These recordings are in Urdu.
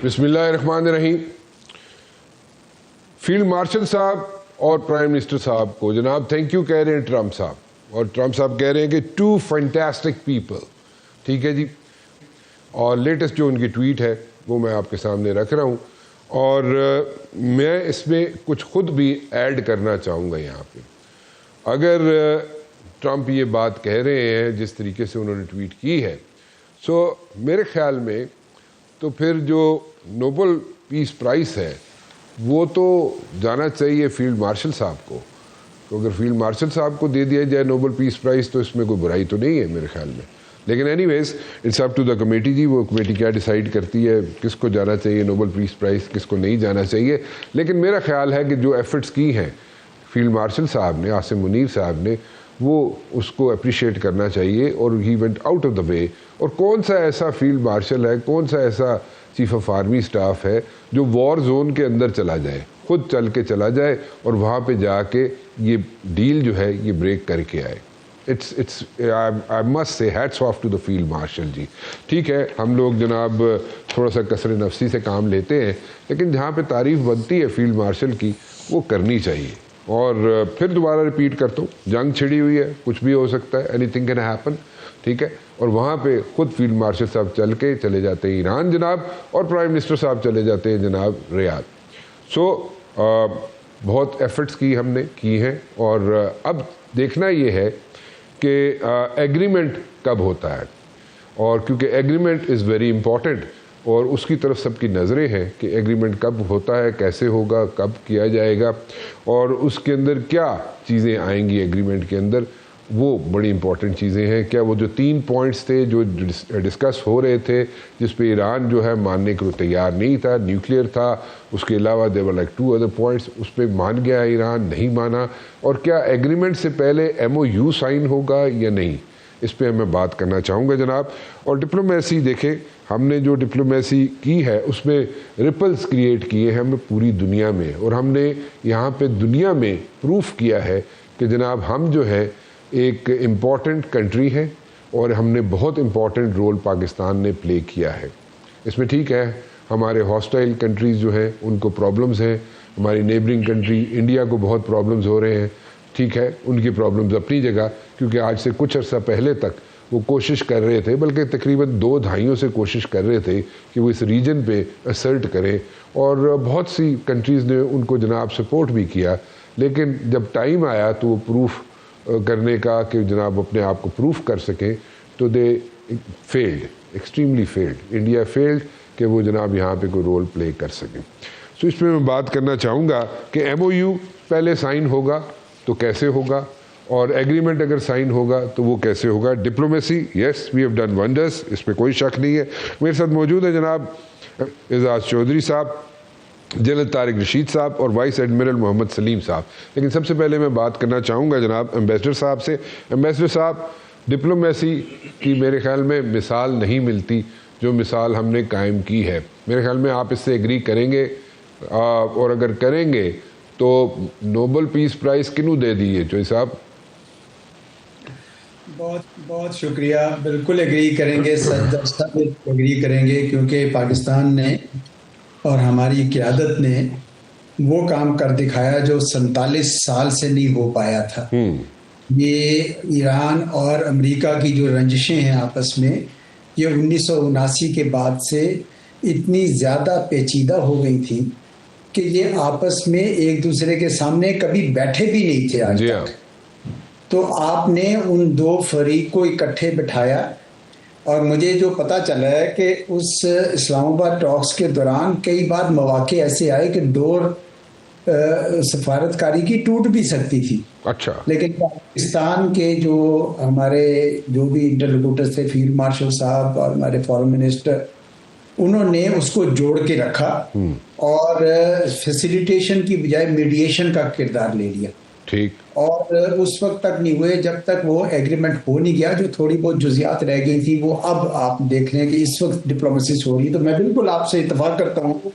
بسم اللہ الرحمن الرحیم. فیلڈ مارشل صاحب اور پرائم منسٹر صاحب کو جناب تھینک یو کہہ رہے ہیں ٹرمپ صاحب, اور ٹرمپ صاحب کہہ رہے ہیں کہ 2 فینٹاسٹک پیپل. ٹھیک ہے جی, اور لیٹسٹ جو ان کی ٹویٹ ہے وہ میں آپ کے سامنے رکھ رہا ہوں, اور میں اس میں کچھ خود بھی ایڈ کرنا چاہوں گا یہاں پہ. اگر ٹرمپ یہ بات کہہ رہے ہیں جس طریقے سے انہوں نے ٹویٹ کی ہے, سو میرے خیال میں تو پھر جو نوبل پیس پرائز ہے وہ تو جانا چاہیے فیلڈ مارشل صاحب کو. تو اگر فیلڈ مارشل صاحب کو دے دیا جائے نوبل پیس پرائز تو اس میں کوئی برائی تو نہیں ہے میرے خیال میں. لیکن any ways it's up to the committee جی, وہ کمیٹی کیا ڈیسائیڈ کرتی ہے کس کو جانا چاہیے نوبل پیس پرائز, کس کو نہیں جانا چاہیے. لیکن میرا خیال ہے کہ جو ایفرٹس کی ہیں فیلڈ مارشل صاحب نے, عاصم منیر صاحب نے, وہ اس کو اپریشیٹ کرنا چاہیے, اور he went out of the way. اور کون سا ایسا فیلڈ مارشل ہے, کون سا ایسا چیف آف آرمی اسٹاف ہے جو وار زون کے اندر چلا جائے, خود چل کے چلا جائے اور وہاں پہ جا کے یہ ڈیل جو ہے یہ بریک کر کے آئے. I must say hats off to the field marshal جی. ٹھیک ہے ہم لوگ جناب تھوڑا سا کثر نفسی سے کام لیتے ہیں, لیکن جہاں پہ تعریف بنتی ہے فیلڈ مارشل کی وہ کرنی چاہیے. اور پھر دوبارہ ریپیٹ کرتا ہوں, جنگ چھڑی ہوئی ہے, کچھ بھی ہو سکتا ہے, اینی تھنگ کین ہیپن. ٹھیک ہے, اور وہاں پہ خود فیلڈ مارشل صاحب چلے جاتے ہیں ایران جناب, اور پرائم منسٹر صاحب چلے جاتے ہیں جناب ریاض. سو بہت ایفرٹس ہم نے کی ہیں, اور اب دیکھنا یہ ہے کہ ایگریمنٹ کب ہوتا ہے, اور کیونکہ ایگریمنٹ از ویری امپورٹنٹ, اور اس کی طرف سب کی نظریں ہیں کہ ایگریمنٹ کب ہوتا ہے, کیسے ہوگا, کب کیا جائے گا, اور اس کے اندر کیا چیزیں آئیں گی ایگریمنٹ کے اندر. وہ بڑی امپورٹنٹ چیزیں ہیں. کیا وہ جو 3 پوائنٹس تھے جو ڈسکس ہو رہے تھے, جس پہ ایران جو ہے ماننے کو تیار نہیں تھا, نیوکلیئر تھا, اس کے علاوہ there were like 2 other points, اس پہ مان گیا ایران, نہیں مانا, اور کیا ایگریمنٹ سے پہلے MOU سائن ہوگا یا نہیں, اس پہ میں بات کرنا چاہوں گا جناب. اور ڈپلومیسی دیکھیں, ہم نے جو ڈپلومیسی کی ہے اس میں ریپلز کریٹ کیے ہیں ہم نے پوری دنیا میں, اور ہم نے یہاں پہ دنیا میں پروف کیا ہے کہ جناب ہم جو ہے ایک امپورٹنٹ کنٹری ہے, اور ہم نے بہت امپورٹنٹ رول پاکستان نے پلے کیا ہے اس میں. ٹھیک ہے, ہمارے ہاسٹائل کنٹریز جو ہیں ان کو پرابلمز ہیں, ہماری نیبرنگ کنٹری انڈیا کو بہت پرابلمز ہو رہے ہیں. ٹھیک ہے, ان کی پرابلمز اپنی جگہ, کیونکہ آج سے کچھ عرصہ پہلے تک وہ کوشش کر رہے تھے, بلکہ تقریباً 2 دہائیوں سے کوشش کر رہے تھے کہ وہ اس ریجن پہ اسرٹ کریں, اور بہت سی کنٹریز نے ان کو جناب سپورٹ بھی کیا. لیکن جب ٹائم آیا تو وہ پروف کرنے کا کہ جناب اپنے آپ کو پروف کر سکیں, تو they failed, extremely failed. India failed کہ وہ جناب یہاں پہ کوئی رول پلے کر سکیں. سو اس میں بات کرنا چاہوں گا کہ MOU پہلے سائن ہوگا تو کیسے ہوگا, اور ایگریمنٹ اگر سائن ہوگا تو وہ کیسے ہوگا. Diplomacy, yes we have done wonders, اس پہ کوئی شک نہیں ہے. میرے ساتھ موجود ہے جناب اعزاز چودھری صاحب, جنرل طارق رشید صاحب, اور وائس ایڈمرل محمد سلیم صاحب. لیکن سب سے پہلے میں بات کرنا چاہوں گا جناب ایمبیسڈر صاحب سے. ایمبیسڈر صاحب, ڈپلومیسی کی میرے خیال میں مثال نہیں ملتی جو مثال ہم نے قائم کی ہے. میرے خیال میں آپ اس سے ایگری کریں گے, اور اگر کریں گے تو نوبل پیس پرائز کنوں دے دیے چوئی صاحب؟ بہت بہت شکریہ. بالکل ایگری کریں گے, سب ایگری کریں گے, کیونکہ پاکستان نے اور ہماری قیادت نے وہ کام کر دکھایا جو 47 سال سے نہیں ہو پایا تھا. یہ ایران اور امریکہ کی جو رنجشیں ہیں آپس میں, یہ 1979 کے بعد سے اتنی زیادہ پیچیدہ ہو گئی تھیں کہ یہ آپس میں ایک دوسرے کے سامنے کبھی بیٹھے بھی نہیں تھے آج تک. تو آپ نے ان 2 فریق کو اکٹھے بٹھایا, اور مجھے جو پتہ چلا ہے کہ اس اسلام آباد ٹاکس کے دوران کئی بار مواقع ایسے آئے کہ ڈور سفارتکاری کی ٹوٹ بھی سکتی تھی. اچھا, لیکن پاکستان کے جو ہمارے جو بھی انٹرلوکوٹر تھے, فیلڈ مارشل صاحب اور ہمارے فارن منسٹر, انہوں نے اس کو جوڑ کے رکھا, اور فیسیلیٹیشن کی بجائے میڈیشن کا کردار لے لیا. ٹھیک, اور اس وقت تک نہیں ہوئے جب تک وہ ایگریمنٹ ہو نہیں گیا. جو تھوڑی بہت جزیات رہ گئی تھی وہ اب آپ دیکھ لیں کہ اس وقت ڈپلومیسی ہو رہی ہے. تو میں بالکل آپ سے اتفاق کرتا ہوں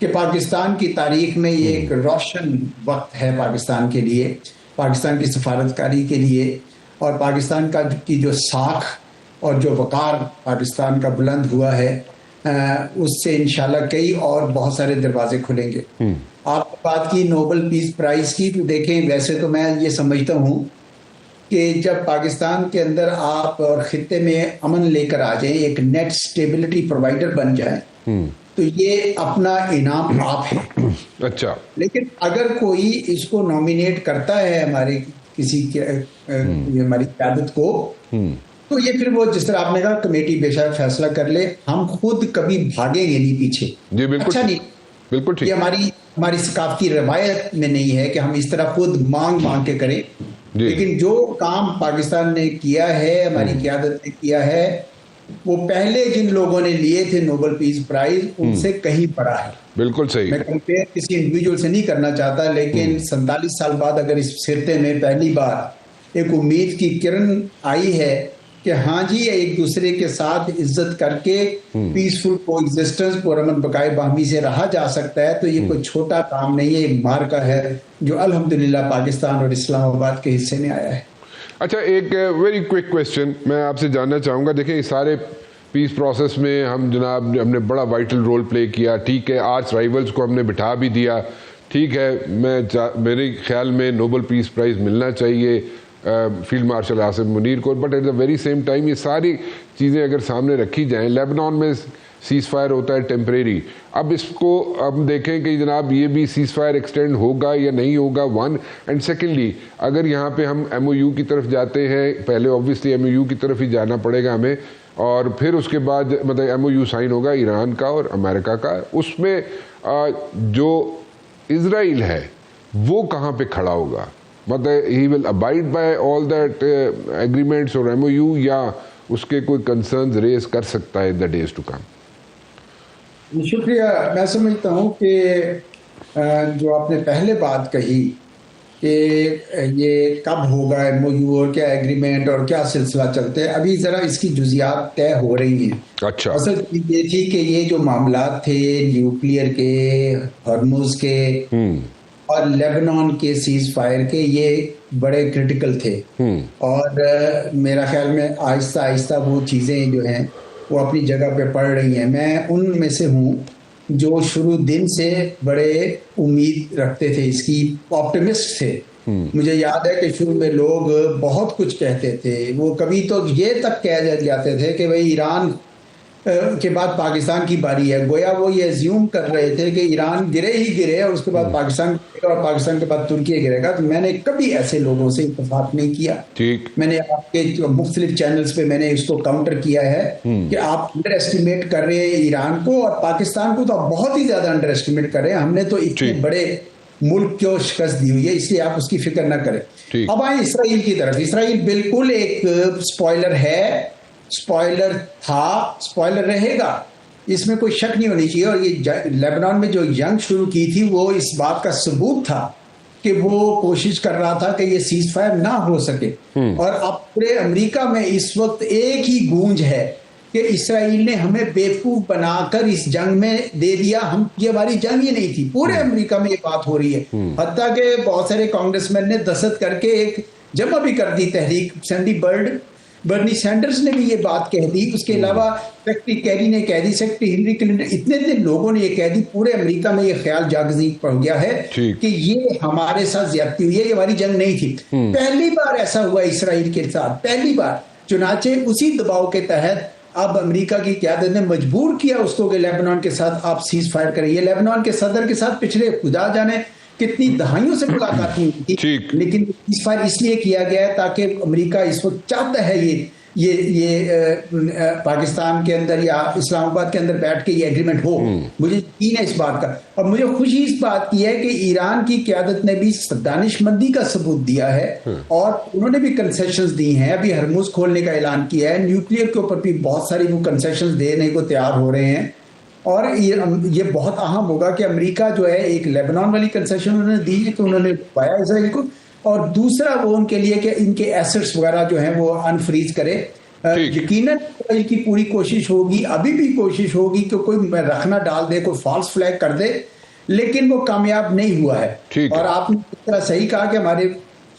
کہ پاکستان کی تاریخ میں یہ ایک روشن وقت ہے پاکستان کے لیے, پاکستان کی سفارتکاری کے لیے, اور پاکستان کی جو ساکھ اور جو وقار پاکستان کا بلند ہوا ہے اس سے انشاءاللہ کئی اور بہت سارے دروازے کھلیں گے. آپ نے بات کی نوبل پیس پرائز کی، تو دیکھیں ویسے تو میں یہ سمجھتا ہوں کہ جب پاکستان کے اندر آپ اور خطے میں امن لے کر آ جائیں، ایک نیٹ سٹیبلٹی پرووائڈر بن جائیں، تو یہ اپنا انعام آپ ہے. اچھا. لیکن اگر کوئی اس کو نامینیٹ کرتا ہے ہمارے کسی ہماری قیادت کو، تو یہ پھر وہ جس طرح آپ نے کہا کمیٹی بے شک فیصلہ کر لے، ہم خود کبھی بھاگیں گے نہیں پیچھے. جی بالکل اچھا نہیں، بالکل ٹھیک. یہ ہماری ثقافتی روایت میں نہیں ہے کہ ہم اس طرح خود مانگ کے کریں. لیکن جو کام پاکستان نے کیا ہے، ہماری قیادت نے کیا ہے، وہ پہلے جن لوگوں نے لیے تھے نوبل پیس پرائز ان سے کہیں بڑا ہے. بالکل صحیح. میں کمپیئر کسی انڈیویجول سے نہیں کرنا چاہتا، لیکن 47 سال بعد اگر اس خطے میں پہلی بار ایک امید کی کرن آئی ہے کہ ہاں جی ایک دوسرے کے ساتھ عزت کر کے پیسفل کو ایگزسٹنس پرامن بقائے باہمی سے رہا جا سکتا ہے، تو یہ کوئی چھوٹا کام نہیں ہے، ایک مارکا ہے جو الحمدللہ پاکستان اور اسلام آباد کے حصے میں آیا ہے. اچھا، ایک ویری کوئک کویسچن میں آپ سے جاننا چاہوں گا. دیکھیں اس سارے پیس پروسیس میں ہم ہم نے بڑا وائٹل رول پلے کیا. ٹھیک ہے، آرچ رائیولز کو ہم نے بٹھا بھی دیا. ٹھیک ہے، میرے خیال میں نوبل پیس پرائز ملنا چاہیے فیلڈ مارشل عاصم منیر کو. But at the very same time یہ ساری چیزیں اگر سامنے رکھی جائیں، لیبنان میں سیز فائر ہوتا ہے ٹیمپریری. اب اس کو ہم دیکھیں کہ جناب یہ بھی سیز فائر ایکسٹینڈ ہوگا یا نہیں ہوگا، ون. اینڈ سیکنڈلی اگر یہاں پہ ہم ایم او یو کی طرف جاتے ہیں، پہلے اوبویسلی ایم او یو کی طرف ہی جانا پڑے گا ہمیں، اور پھر اس کے بعد مطلب ایم او یو سائن ہوگا ایران کا اور امریکہ کا. اس میں جو اسرائیل ہے وہ کہاں پہ کھڑا ہوگا؟ مطلب he will abide by all that agreements اور ایم او یو، یا اس کے کوئی کنسرنز ریز کر سکتا ہے ان دا ڈیز ٹو کم؟ شکریہ. میں سمجھتا ہوں کہ جو آپ نے پہلے بات کہی کہ یہ کب ہوگا ایم او یو اور کیا ایگریمنٹ اور کیا سلسلہ چلتے ہیں، ابھی ذرا اس کی جزیات طے ہو رہی ہیں. اچھا. اصل چیز یہ تھی کہ یہ جو معاملات تھے نیوکلیئر کے، ہرمز کے اور لیبنان کے سیز فائر کے، یہ بڑے کرٹیکل تھے. اور میرا خیال میں آہستہ آہستہ وہ چیزیں جو ہیں وہ اپنی جگہ پہ پڑ رہی ہیں. میں ان میں سے ہوں جو شروع دن سے بڑے امید رکھتے تھے، اس کی آپٹیمسٹ تھے. مجھے یاد ہے کہ شروع میں لوگ بہت کچھ کہتے تھے. وہ کبھی تو یہ تک کہہ جاتے تھے کہ بھائی ایران کے بعد پاکستان کی باری ہے. گویا وہ یہ ایزیوم کر رہے تھے کہ ایران گرے ہی گرے اور اس کے بعد پاکستان گرے گا اور پاکستان کے بعد ترکی گرے گا. تو میں نے کبھی ایسے لوگوں سے اتفاق نہیں کیا. میں نے آپ کے مختلف چینلز پہ میں نے اس کو کاؤنٹر کیا ہے کہ آپ انڈر ایسٹیمیٹ کر رہے ہیں ایران کو، اور پاکستان کو تو آپ بہت ہی زیادہ انڈر ایسٹیمیٹ کر رہے ہیں. ہم نے تو اتنے بڑے ملک کو شکست دی ہوئی ہے، اس لیے آپ اس کی فکر نہ کریں. اب آئیں اسرائیل کی طرف. اسرائیل بالکل ایک سپوائلر ہے، سپوائلر تھا، سپوائلر رہے گا، اس میں کوئی شک نہیں ہونی چاہیے. اور یہ لیبنان میں جو جنگ شروع کی تھی وہ اس بات کا ثبوت تھا کہ وہ کوشش کر رہا تھا کہ یہ سیز فائر نہ ہو سکے. اور اب پورے امریکہ میں اس وقت ایک ہی گونج ہے کہ اسرائیل نے ہمیں بیوقوف بنا کر اس جنگ میں دے دیا، یہ ہماری جنگ ہی نہیں تھی. پورے امریکہ میں یہ بات ہو رہی ہے، حتیٰ کہ بہت سارے کانگریس مین نے دستخط کر کے ایک جمع بھی کر دی تحریک. برنی سینڈرز نے بھی یہ بات کہہ دی. اس کے علاوہ سیکرٹری کیری نے کہہ دی، سیکرٹری ہلری کلنٹن، اتنے لوگوں نے یہ کہہ دی. پورے امریکہ میں یہ خیال جاگزی پڑ گیا ہے کہ یہ ہمارے ساتھ زیادتی ہوئی ہے، یہ ہماری جنگ نہیں تھی. پہلی بار ایسا ہوا اسرائیل کے ساتھ، پہلی بار. چنانچہ اسی دباؤ کے تحت اب امریکہ کی قیادت نے مجبور کیا اس کو کہ لیبنان کے ساتھ آپ سیز فائر کریں. یہ لیبنان کے صدر کے ساتھ پچھلے خدا جانے کتنی دہائیوں سے ملاقات ہوئی تھی، لیکن سیز فائر اس لیے کیا گیا ہے تاکہ امریکہ اس وقت چاہتا ہے یہ پاکستان کے اندر یا اسلام آباد کے اندر بیٹھ کے یہ ایگریمنٹ ہو. مجھے یقین ہے اس بات کا. اور مجھے خوشی اس بات کی ہے کہ ایران کی قیادت نے بھی دانش مندی کا ثبوت دیا ہے اور انہوں نے بھی کنسیشنز دی ہیں. ابھی ہرموز کھولنے کا اعلان کیا ہے، نیوکلیئر کے اوپر بھی بہت ساری وہ کنسیشنز دینے کو تیار ہو رہے ہیں. اور یہ بہت اہم ہوگا کہ امریکہ جو ہے ایک لیبنان والی کنسیشن انہوں نے دی کہ انہوں نے پایا اسرائیل کو، اور دوسرا وہ ان کے لیے کہ ان کے ایسٹس وغیرہ جو ہیں وہ انفریز کرے. یقیناً اسرائیل کی پوری کوشش ہوگی، ابھی بھی کوشش ہوگی کہ کوئی رکھنا ڈال دے، کوئی فالس فلیگ کر دے، لیکن وہ کامیاب نہیں ہوا ہے. اور آپ نے اس طرح صحیح کہا کہ ہمارے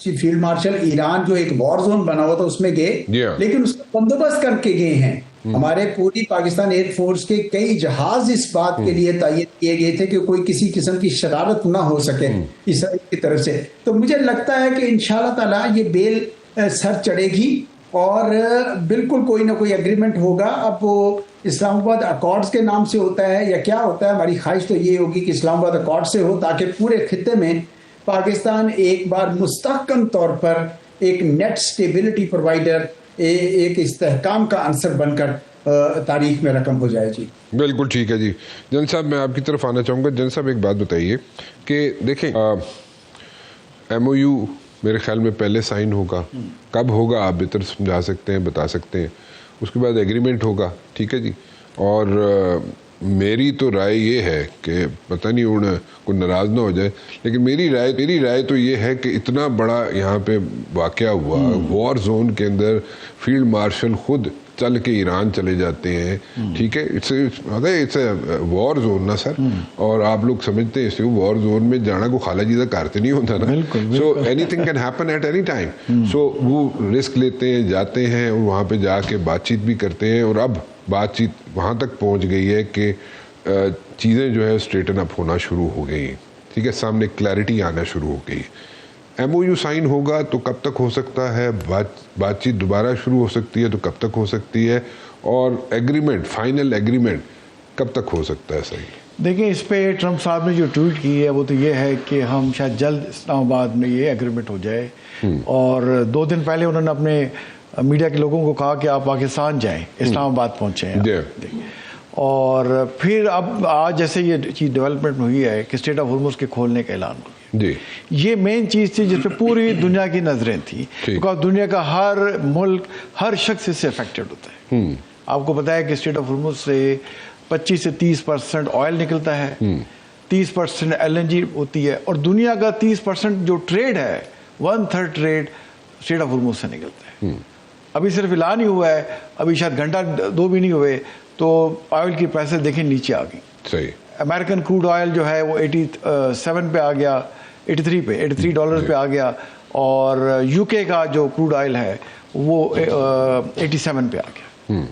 فیلڈ مارشل ایران جو ایک وار زون بنا ہوا تھا اس میں گئے، لیکن اس کا بندوبست کر کے گئے ہیں. ہمارے پوری پاکستان ایئر فورس کے کئی جہاز اس بات کے لیے تعین کیے گئے تھے کہ کوئی کسی قسم کی شرارت نہ ہو سکے اسرائیل کی طرف سے. تو مجھے لگتا ہے کہ انشاءاللہ تعالی یہ بیل سر چڑھے گی اور بالکل کوئی نہ کوئی اگریمنٹ ہوگا. اب وہ اسلام آباد اکارڈز کے نام سے ہوتا ہے یا کیا ہوتا ہے، ہماری خواہش تو یہ ہوگی کہ اسلام آباد اکارڈ سے ہو، تاکہ پورے خطے میں پاکستان ایک بار مستحکم طور پر ایک نیٹ سٹیبلٹی پرووائڈر، ایک استحکام کا عنصر بن کر تاریخ میں رقم ہو جائے. جی بالکل ٹھیک ہے. جی جن صاحب میں آپ کی طرف آنا چاہوں گا. جن صاحب ایک بات بتائیے کہ دیکھیں ایم او یو میرے خیال میں پہلے سائن ہوگا، کب ہوگا آپ بہتر سمجھا سکتے ہیں، بتا سکتے ہیں. اس کے بعد ایگریمنٹ ہوگا، ٹھیک ہے جی. اور میری تو رائے یہ ہے کہ پتہ نہیں انہیں کوئی ناراض نہ ہو جائے، لیکن میری رائے تو یہ ہے کہ اتنا بڑا یہاں پہ واقعہ ہوا، وار زون کے اندر فیلڈ مارشل خود چل کے ایران چلے جاتے ہیں، ٹھیک ہے. اٹس اے وار زون نا سر. اور آپ لوگ سمجھتے ہیں اس وار زون میں جانا کو خالہ جی کا کارتے نہیں ہوتا نا. So anything can happen at any time. So وہ رسک لیتے ہیں، جاتے ہیں اور وہاں پہ جا کے بات چیت بھی کرتے ہیں. اور اب بات چیت وہاں تک پہنچ گئی ہے کہ چیزیں جو ہے اسٹریٹن اپ ہونا شروع ہو گئی ہیں، ٹھیک ہے. سامنے کلیئرٹی آنا شروع ہو گئی. ایم او یو سائن ہوگا تو کب تک ہو سکتا ہے؟ بات چیت دوبارہ شروع ہو سکتی ہے تو کب تک ہو سکتی ہے؟ اور ایگریمنٹ، فائنل ایگریمنٹ کب تک ہو سکتا ہے؟ صحیح دیکھیں، اس پہ ٹرمپ صاحب نے جو ٹویٹ کی ہے وہ تو یہ ہے کہ ہم شاید جلد اسلام آباد میں یہ ایگریمنٹ ہو جائے. اور 2 دن پہلے انہوں نے اپنے میڈیا کے لوگوں کو کہا کہ آپ پاکستان جائیں، اسلام آباد پہنچیں. اور پھر اب آج جیسے یہ چیز ڈیولپمنٹ ہوئی ہے کہ اسٹریٹ آف ہرمز کے کھولنے کا اعلان ہو گیا. یہ مین چیز تھی جس پہ پوری دنیا کی نظریں تھیں، کیونکہ دنیا کا ہر ملک، ہر شخص اس سے افیکٹڈ ہوتا ہے. آپ کو پتا ہے کہ اسٹریٹ آف ہرمز سے 25 سے 30% آئل نکلتا ہے، 30% LNG ہوتی ہے، اور دنیا کا 30% جو ٹریڈ ہے، 1/3 ٹریڈ اسٹریٹ آف ہرمز سے نکلتا ہے. ابھی صرف اعلان ہی ہوا ہے، ابھی شاید گھنٹہ 2 بھی نہیں ہوئے تو آئل کی پرائسز دیکھیں نیچے آ گئی. صحیح. امریکن کروڈ آئل جو ہے وہ 87 پہ آ گیا، 83 پہ، $83 پہ آ گیا. اور UK کا جو کروڈ آئل ہے وہ 87 پہ آ گیا.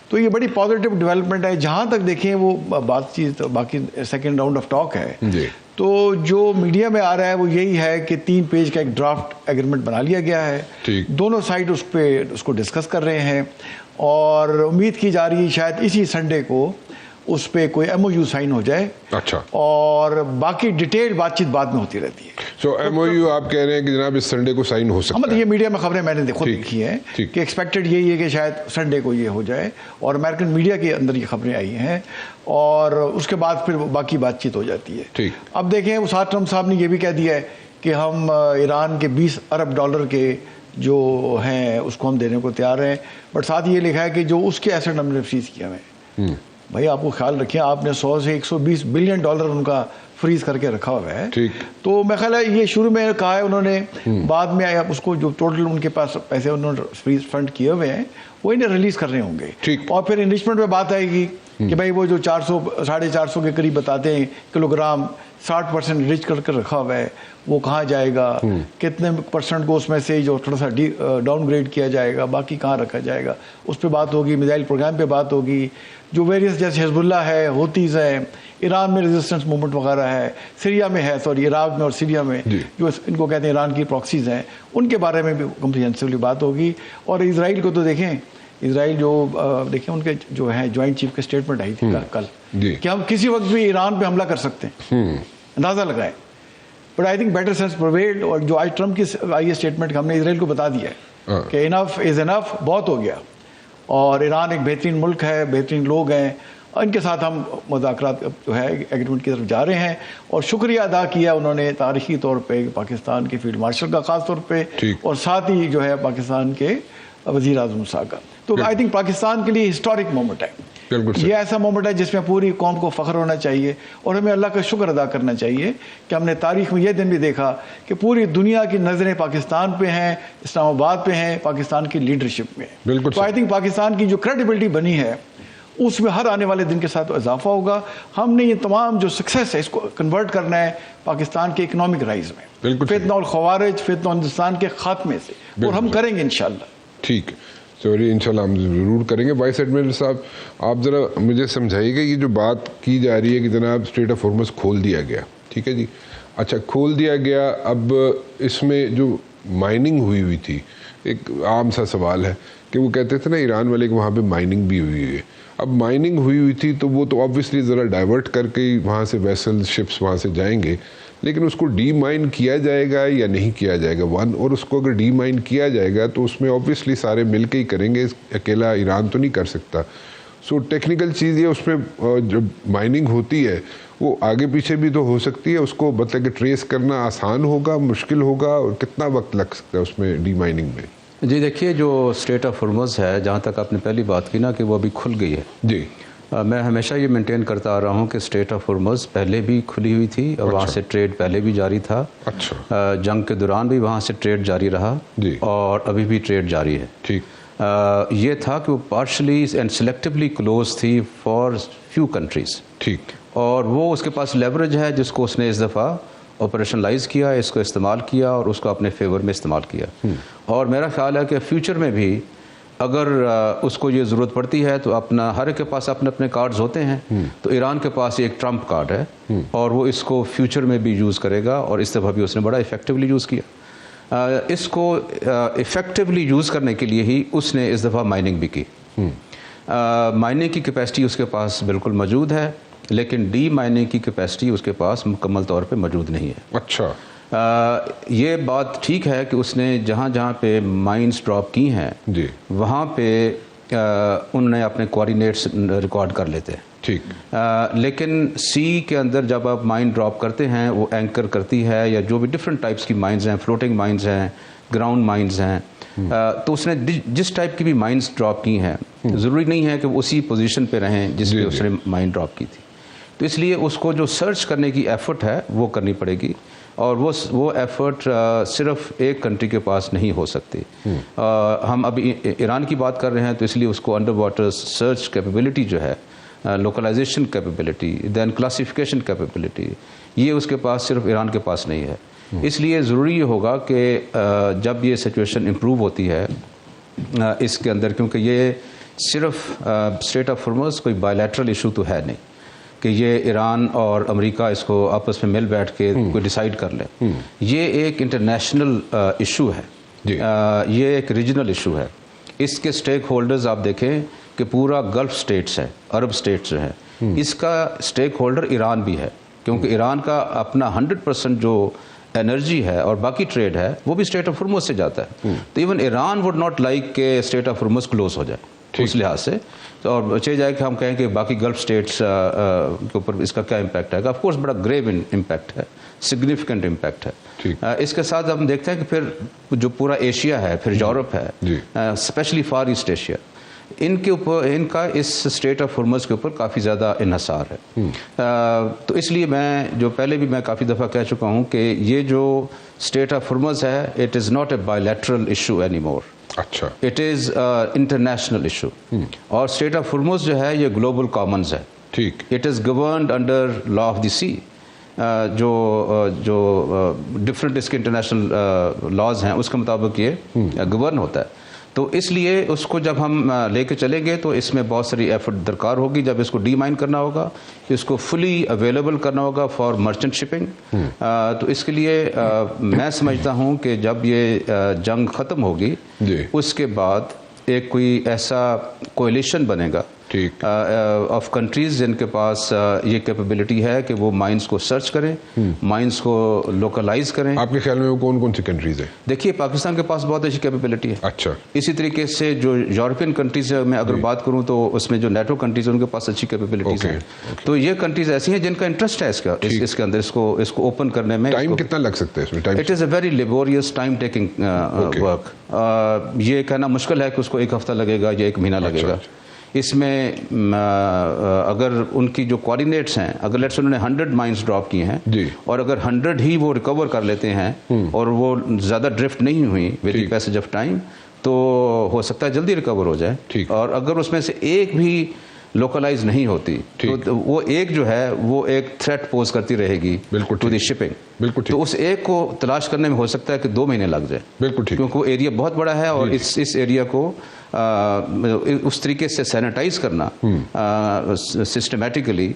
تو یہ بڑی پازیٹیو ڈیولپمنٹ ہے. جہاں تک دیکھیں وہ بات چیز باقی سیکنڈ راؤنڈ آف ٹاک ہے. تو جو میڈیا میں آ رہا ہے وہ یہی ہے کہ 3 پیج کا ایک ڈرافٹ ایگریمنٹ بنا لیا گیا ہے. دونوں سائڈ اس کو ڈسکس کر رہے ہیں اور امید کی جا رہی ہے شاید اسی سنڈے کو اس پہ کوئی ایم او یو سائن ہو جائے. اچھا. اور باقی ڈیٹیل بات چیت بعد میں ہوتی رہتی ہے. سو ایم او یو آپ کہہ رہے ہیں کہ جناب اس سنڈے کو سائن ہو سکتا ہے. یہ میڈیا میں خبریں میں نے خود دیکھی ہیں کہ ایکسپیکٹڈ یہی ہے کہ شاید سنڈے کو یہ ہو جائے، اور امریکن میڈیا کے اندر یہ خبریں آئی ہیں، اور اس کے بعد پھر باقی بات چیت ہو جاتی ہے. اب دیکھیں اساد ٹرمپ صاحب نے یہ بھی کہہ دیا ہے کہ ہم ایران کے $20 ارب کے جو ہیں اس کو ہم دینے کو تیار ہیں، بٹ ساتھ یہ لکھا ہے کہ جو اس کے ایسٹ ہم نے فریز کیا ہوئے. بھائی آپ کو خیال رکھیں، آپ نے 100 سے $120 بلین ان کا فریز کر کے رکھا ہوا ہے. تو میں خیال ہے یہ شروع میں کہا ہے انہوں نے، بعد میں اس کو جو ٹوٹل ان کے پاس پیسے انہوں نے فریز فنڈ کیے ہوئے ہیں وہ انہیں ریلیز کرنے ہوں گے. اور پھر انریچمنٹ پہ بات آئے گی کہ بھائی وہ جو 400-450 کے قریب بتاتے ہیں کلو گرام 60% انریچ کر کے رکھا ہوا ہے، وہ کہاں جائے گا، کتنے % کو اس میں سے جو تھوڑا سا ڈاؤن گریڈ کیا جائے گا، باقی کہاں رکھا جائے گا، اس پہ بات ہوگی. میزائل پروگرام پہ بات ہوگی. جو ویریس جیسے حزب اللہ ہے، ہوتیز ہیں، ایران میں ریزسٹنس موومنٹ وغیرہ ہے، سیریا میں ہے، عراق میں اور سیریا میں جو ان کو کہتے ہیں ایران کی پراکسیز ہیں، ان کے بارے میں بھی کمپریہنسولی بات ہوگی. اور اسرائیل کو تو دیکھیں، اسرائیل جو دیکھیں ان کے جو ہیں جوائنٹ چیف کی اسٹیٹمنٹ آئی تھی کل کہ ہم کسی وقت بھی ایران پہ حملہ کر سکتے ہیں، اندازہ لگائیں. But I think better sense پرویلڈ. اور جو آج ٹرمپ کی آئی اسٹیٹمنٹ ہم نے اسرائیل کو بتا دیا ہے کہ انف از انف، بہت ہو گیا، اور ایران ایک بہترین ملک ہے، بہترین لوگ ہیں، ان کے ساتھ ہم مذاکرات جو ہے ایگریمنٹ کی طرف جا رہے ہیں. اور شکریہ ادا کیا انہوں نے تاریخی طور پہ پاکستان کے فیلڈ مارشل کا خاص طور پہ، اور ساتھ ہی جو ہے پاکستان کے وزیر اعظم صاحب کا. تو آئی تھنک پاکستان کے لیے ہسٹورک مومنٹ ہے. یہ ایسا مومنٹ ہے جس میں پوری قوم کو فخر ہونا چاہیے، اور ہمیں اللہ کا شکر ادا کرنا چاہیے کہ ہم نے تاریخ میں یہ دن بھی دیکھا کہ پوری دنیا کی نظریں پاکستان پہ ہیں، اسلام آباد پہ ہیں، پاکستان کی لیڈرشپ میں. تو آئی تھنک پاکستان کی جو کریڈیبلٹی بنی ہے اس میں ہر آنے والے دن کے ساتھ اضافہ ہوگا. ہم نے یہ تمام جو سکسیس ہے اس کو کنورٹ کرنا ہے پاکستان کے اکنامک رائز میں، فتنہ الخوارج، فتنہ ہندوستان کے خاتمے سے، اور ہم کریں گے انشاءاللہ. ٹھیک. سوری انشاءاللہ ہم ضرور کریں گے. وائس ایڈمنسٹریٹر صاحب آپ ذرا مجھے سمجھائیے گا یہ جو بات کی جا رہی ہے کہ جناب اسٹریٹ آف ہارمز کھول دیا گیا, ٹھیک ہے جی, اچھا کھول دیا گیا, اب اس میں جو مائننگ ہوئی تھی, ایک عام سا سوال ہے کہ وہ کہتے تھے نا ایران والے کہ وہاں پہ مائننگ بھی ہوئی ہے. اب مائننگ ہوئی تھی تو وہ تو آبویسلی ذرا ڈائیورٹ کر کے وہاں سے ویسل شپس وہاں سے جائیں گے, لیکن اس کو ڈی مائن کیا جائے گا یا نہیں کیا جائے گا ون, اور اس کو اگر ڈی مائن کیا جائے گا تو اس میں آبویسلی سارے مل کے ہی کریں گے, اکیلا ایران تو نہیں کر سکتا. سو ٹیکنیکل چیز یہ اس میں جو مائننگ ہوتی ہے وہ آگے پیچھے بھی تو ہو سکتی ہے, اس کو مطلب کہ ٹریس کرنا آسان ہوگا, مشکل ہوگا, اور کتنا وقت لگ سکتا ہے اس میں ڈی مائننگ میں؟ جی دیکھیے, جو اسٹریٹ آف ہارمز ہے, جہاں تک آپ نے پہلی بات کی نا کہ وہ ابھی کھل گئی ہے, جی میں ہمیشہ یہ مینٹین کرتا آ رہا ہوں کہ اسٹریٹ آف ہارمز پہلے بھی کھلی ہوئی تھی اور وہاں سے ٹریڈ پہلے بھی جاری تھا. اچھا, جنگ کے دوران بھی وہاں سے ٹریڈ جاری رہا جی, اور ابھی بھی ٹریڈ جاری ہے. ٹھیک, یہ تھا کہ وہ پارشلی اینڈ سلیکٹیولی کلوز تھی فار فیو کنٹریز, ٹھیک, اور وہ اس کے پاس لیوریج ہے جس کو اس نے اس دفعہ آپریشنلائز کیا, اس کو استعمال کیا اور اس کو اپنے فیور میں استعمال کیا. اور میرا خیال ہے کہ فیوچر میں بھی اگر اس کو یہ ضرورت پڑتی ہے تو اپنا ہر ایک کے پاس اپنے اپنے کارڈز ہوتے ہیں, تو ایران کے پاس ایک ٹرمپ کارڈ ہے اور وہ اس کو فیوچر میں بھی یوز کرے گا, اور اس دفعہ بھی اس نے بڑا افیکٹولی یوز کیا. اس کو افیکٹولی یوز کرنے کے لیے ہی اس نے اس دفعہ مائننگ بھی کی. مائننگ کی کیپیسٹی اس کے پاس بالکل موجود ہے, لیکن ڈی مائننگ کی کیپیسٹی اس کے پاس مکمل طور پہ موجود نہیں ہے. اچھا, یہ بات ٹھیک ہے کہ اس نے جہاں جہاں پہ مائنز ڈراپ کی ہیں جی, وہاں پہ انہوں نے اپنے کوآرڈینیٹس ریکارڈ کر لیتے ہیں, ٹھیک, لیکن سی کے اندر جب آپ مائن ڈراپ کرتے ہیں, وہ اینکر کرتی ہے یا جو بھی ڈفرینٹ ٹائپس کی مائنز ہیں, فلوٹنگ مائنز ہیں, گراؤنڈ مائنز ہیں, تو اس نے جس ٹائپ کی بھی مائنز ڈراپ کی ہیں, ضروری نہیں ہے کہ وہ اسی پوزیشن پہ رہیں جس پہ اس نے مائن ڈراپ کی تھی. تو اس لیے اس کو جو سرچ کرنے کی ایفرٹ ہے وہ کرنی پڑے گی, اور وہ ایفرٹ صرف ایک کنٹری کے پاس نہیں ہو سکتی. ہم ابھی ایران کی بات کر رہے ہیں تو اس لیے اس کو انڈر واٹر سرچ کیپیبلٹی جو ہے, لوکلائزیشن کیپیبلٹی, دین کلاسیفیکیشن کیپیبلٹی, یہ اس کے پاس صرف ایران کے پاس نہیں ہے. اس لیے ضروری یہ ہوگا کہ جب یہ سچویشن امپروو ہوتی ہے اس کے اندر, کیونکہ یہ صرف اسٹریٹ آف ہارمز کوئی بائیلیٹرل ایشو تو ہے نہیں کہ یہ ایران اور امریکہ اس کو آپس میں مل بیٹھ کے کوئی ڈیسائیڈ کر لیں. یہ ایک انٹرنیشنل ایشو ہے, یہ ایک ریجنل ایشو ہے. اس کے سٹیک ہولڈرز آپ دیکھیں کہ پورا گلف سٹیٹس ہے, عرب سٹیٹس جو ہیں, اس کا سٹیک ہولڈر ایران بھی ہے, کیونکہ ایران کا اپنا 100% جو انرجی ہے اور باقی ٹریڈ ہے وہ بھی اسٹریٹ آف ہارمز سے جاتا ہے. تو even Iran would not like کہ اسٹریٹ آف ہارمز کلوز ہو جائے اس لحاظ سے, اور بچے جائے کہ ہم کہیں کہ باقی گلف سٹیٹس کے اوپر اس کا کیا امپیکٹ ہے. آف کورس بڑا گریو امپیکٹ ہے, سگنیفیکنٹ امپیکٹ ہے. اس کے ساتھ ہم دیکھتے ہیں کہ پھر جو پورا ایشیا ہے, پھر یورپ ہے, اسپیشلی فار ایسٹ ایشیا, ان کے اوپر ان کا اس اسٹریٹ آف ہارمز کے اوپر کافی زیادہ انحصار ہے. تو اس لیے میں جو پہلے بھی میں کافی دفعہ کہہ چکا ہوں کہ یہ جو اسٹریٹ آف ہارمز ہے, it is not a bilateral issue any more. اچھا, اٹ از انٹرنیشنل ایشو, اور اسٹریٹ آف ہارمز جو ہے یہ گلوبل کامنز ہے. ٹھیک, it is governed under law of the sea, جو ڈفرینٹ اس کے انٹرنیشنل لاز ہیں اس کے مطابق یہ گورن ہوتا ہے. تو اس لیے اس کو جب ہم لے کے چلیں گے تو اس میں بہت ساری ایفرٹ درکار ہوگی. جب اس کو ڈی مائن کرنا ہوگا, اس کو فلی اویلیبل کرنا ہوگا فار مرچنٹ شپنگ. تو اس کے لیے میں سمجھتا ہوں کہ جب یہ جنگ ختم ہوگی اس کے بعد ایک کوئی ایسا کولیشن بنے گا آف کنٹریز جن کے پاس یہ کیپیبلٹی ہے کہ وہ مائنز کو سرچ کریں, مائنز کو لوکلائز کریں. آپ کے خیال میں وہ کون کون سی کنٹریز ہیں؟ دیکھیے پاکستان کے پاس بہت اچھی کیپیبلٹی ہے. اچھا, اسی طریقے سے جو یورپین کنٹریز میں اگر بات کروں تو اس میں جو نیٹو کنٹریز ہیں ان کے پاس اچھی کیپیبلٹیز ہیں. تو یہ کنٹریز ایسی ہیں جن کا انٹرسٹ ہے اس کے اندر اس کو اوپن کرنے میں. ٹائم کتنا لگ سکتا ہے اس میں؟ It is a very laborious time taking work. یہ کہنا مشکل ہے کہ اس کو 1 ہفتہ لگے گا یا 1 مہینہ لگے گا. اس میں اگر ان کی جو کوآرڈینیٹس ہیں, اگر لیٹس انہوں نے 100 مائنز ڈراپ کیے ہیں اور اگر 100 ہی وہ ریکور کر لیتے ہیں اور وہ زیادہ ڈرفٹ نہیں ہوئی with the passage of time, تو ہو سکتا ہے جلدی ریکور ہو جائے. اور اگر اس میں سے ایک بھی لوکلائز نہیں ہوتی تو وہ ایک جو ہے وہ ایک تھریٹ پوز کرتی رہے گی ٹو دی شپنگ. بالکل تو اس ایک کو تلاش کرنے میں ہو سکتا ہے کہ 2 مہینے لگ جائے. بالکل ٹھیک. کیونکہ وہ ایریا بہت بڑا ہے اور اس ایریا کو اس طریقے سے سینیٹائز کرنا سسٹمیٹکلی